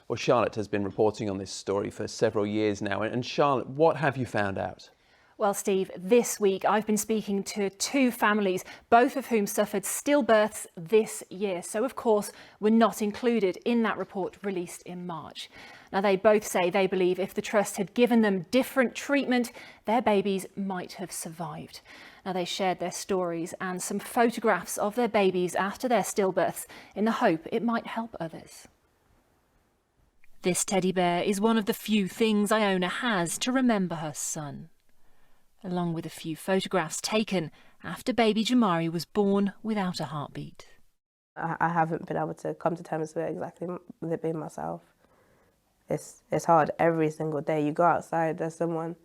Well, Charlotte has been reporting on this story for several years now. And Charlotte, what have you found out? Well, Steve, this week I've been speaking to two families, both of whom suffered stillbirths this year. So, of course, were not included in that report released in March. Now, they both say they believe if the Trust had given them different treatment, their babies might have survived. Now, they shared their stories and some photographs of their babies after their stillbirths in the hope it might help others. This teddy bear is one of the few things Iona has to remember her son, along with a few photographs taken after baby Jamari was born without a heartbeat. I haven't been able to come to terms with it being myself. It's hard every single day. You go outside, there's someone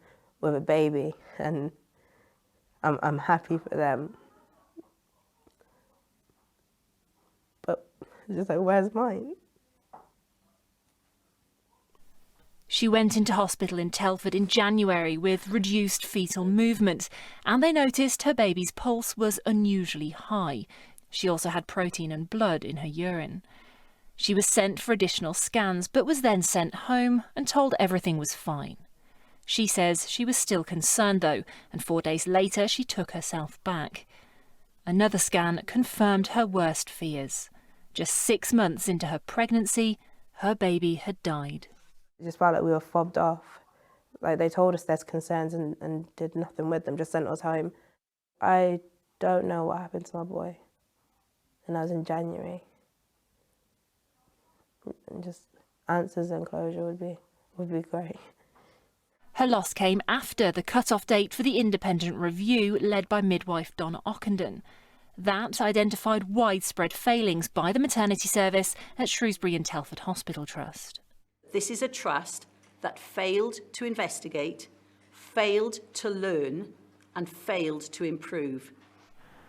with a baby, and I'm happy for them. But it's just like, where's mine? She went into hospital in Telford in January with reduced fetal movement, and they noticed her baby's pulse was unusually high. She also had protein and blood in her urine. She was sent for additional scans, but was then sent home and told everything was fine. She says she was still concerned though, and 4 days later she took herself back. Another scan confirmed her worst fears. Just 6 months into her pregnancy, her baby had died. It just felt like we were fobbed off. Like, they told us there's concerns and did nothing with them, just sent us home. I don't know what happened to my boy. And that was in January. And just answers and closure would be great. Her loss came after the cut-off date for the independent review led by midwife Donna Ockenden. That identified widespread failings by the maternity service at Shrewsbury and Telford Hospital Trust. This is a trust that failed to investigate, failed to learn, and failed to improve.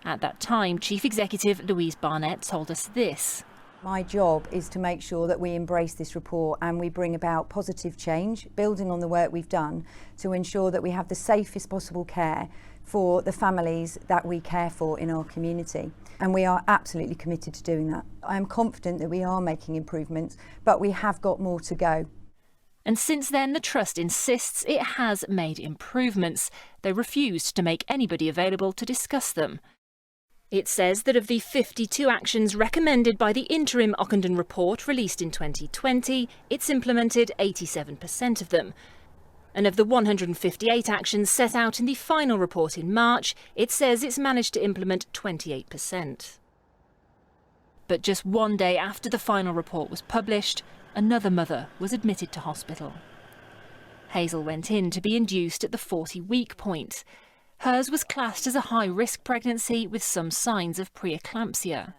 At that time, Chief Executive Louise Barnett told us this. My job is to make sure that we embrace this report and we bring about positive change, building on the work we've done to ensure that we have the safest possible care for the families that we care for in our community. And we are absolutely committed to doing that. I am confident that we are making improvements, but we have got more to go. And since then, the Trust insists it has made improvements. They refused to make anybody available to discuss them. It says that of the 52 actions recommended by the interim Ockenden Report released in 2020, it's implemented 87% of them. And of the 158 actions set out in the final report in March, it says it's managed to implement 28%. But just 1 day after the final report was published, another mother was admitted to hospital. Hazel went in to be induced at the 40-week point. Hers was classed as a high-risk pregnancy with some signs of preeclampsia.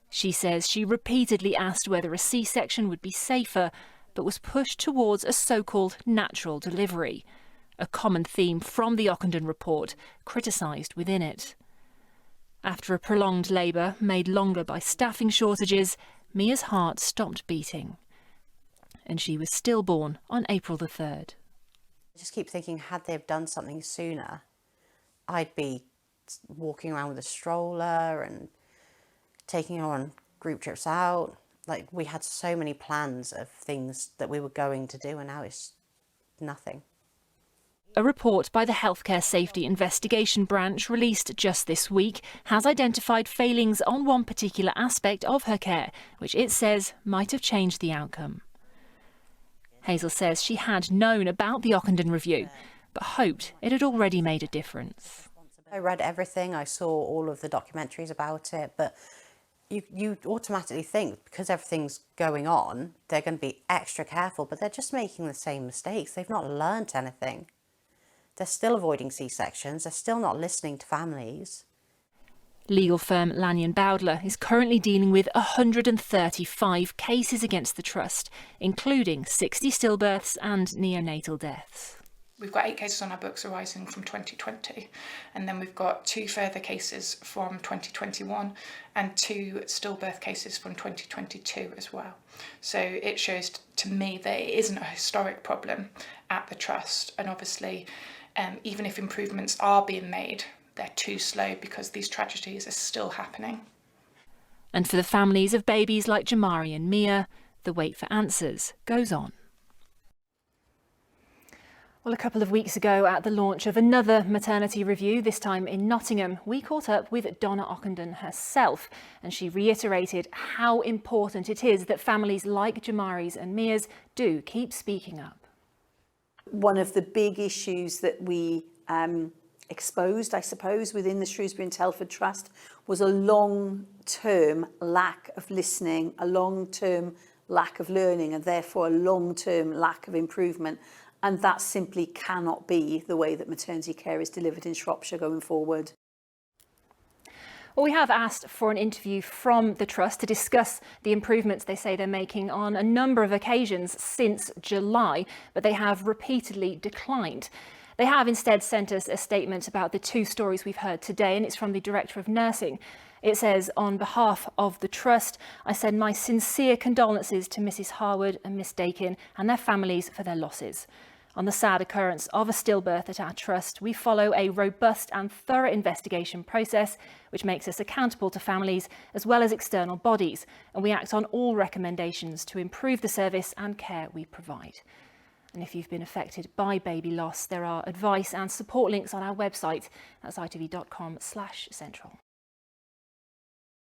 She says she repeatedly asked whether a C-section would be safer, but was pushed towards a so-called natural delivery, a common theme from the Ockenden Report, criticised within it. After a prolonged labour, made longer by staffing shortages, Mia's heart stopped beating. And she was stillborn on April the 3rd. I just keep thinking, had they have done something sooner, I'd be walking around with a stroller and taking her on group trips out. Like, we had so many plans of things that we were going to do, and now it's nothing. A report by the Healthcare Safety Investigation Branch released just this week has identified failings on one particular aspect of her care, which it says might have changed the outcome. Hazel says she had known about the Ockenden review, but hoped it had already made a difference. I read everything, I saw all of the documentaries about it, but you automatically think, because everything's going on, they're going to be extra careful, but they're just making the same mistakes. They've not learnt anything. They're still avoiding C-sections, they're still not listening to families. Legal firm Lanyon Bowdler is currently dealing with 135 cases against the Trust, including 60 stillbirths and neonatal deaths. We've got 8 cases on our books arising from 2020, and then we've got 2 further cases from 2021 and 2 stillbirth cases from 2022 as well. So it shows to me that it isn't a historic problem at the Trust, and obviously even if improvements are being made, they're too slow because these tragedies are still happening. And for the families of babies like Jamari and Mia, The wait for answers goes on. Well, a couple of weeks ago, at the launch of another maternity review, this time in Nottingham, we caught up with Donna Ockenden herself, and she reiterated how important it is that families like Jamari's and Mia's do keep speaking up. One of the big issues that we exposed, I suppose, within the Shrewsbury and Telford Trust was a long-term lack of listening, a long-term lack of learning, and therefore a long-term lack of improvement. And that simply cannot be the way that maternity care is delivered in Shropshire going forward. Well, we have asked for an interview from the Trust to discuss the improvements they say they're making on a number of occasions since July, but they have repeatedly declined. They have instead sent us a statement about the two stories we've heard today, and it's from the Director of Nursing. It says, on behalf of the Trust, I send my sincere condolences to Mrs Harwood and Miss Dakin and their families for their losses. On the sad occurrence of a stillbirth at our Trust, we follow a robust and thorough investigation process which makes us accountable to families as well as external bodies, and we act on all recommendations to improve the service and care we provide. And if you've been affected by baby loss, there are advice and support links on our website. That's itv.com/central.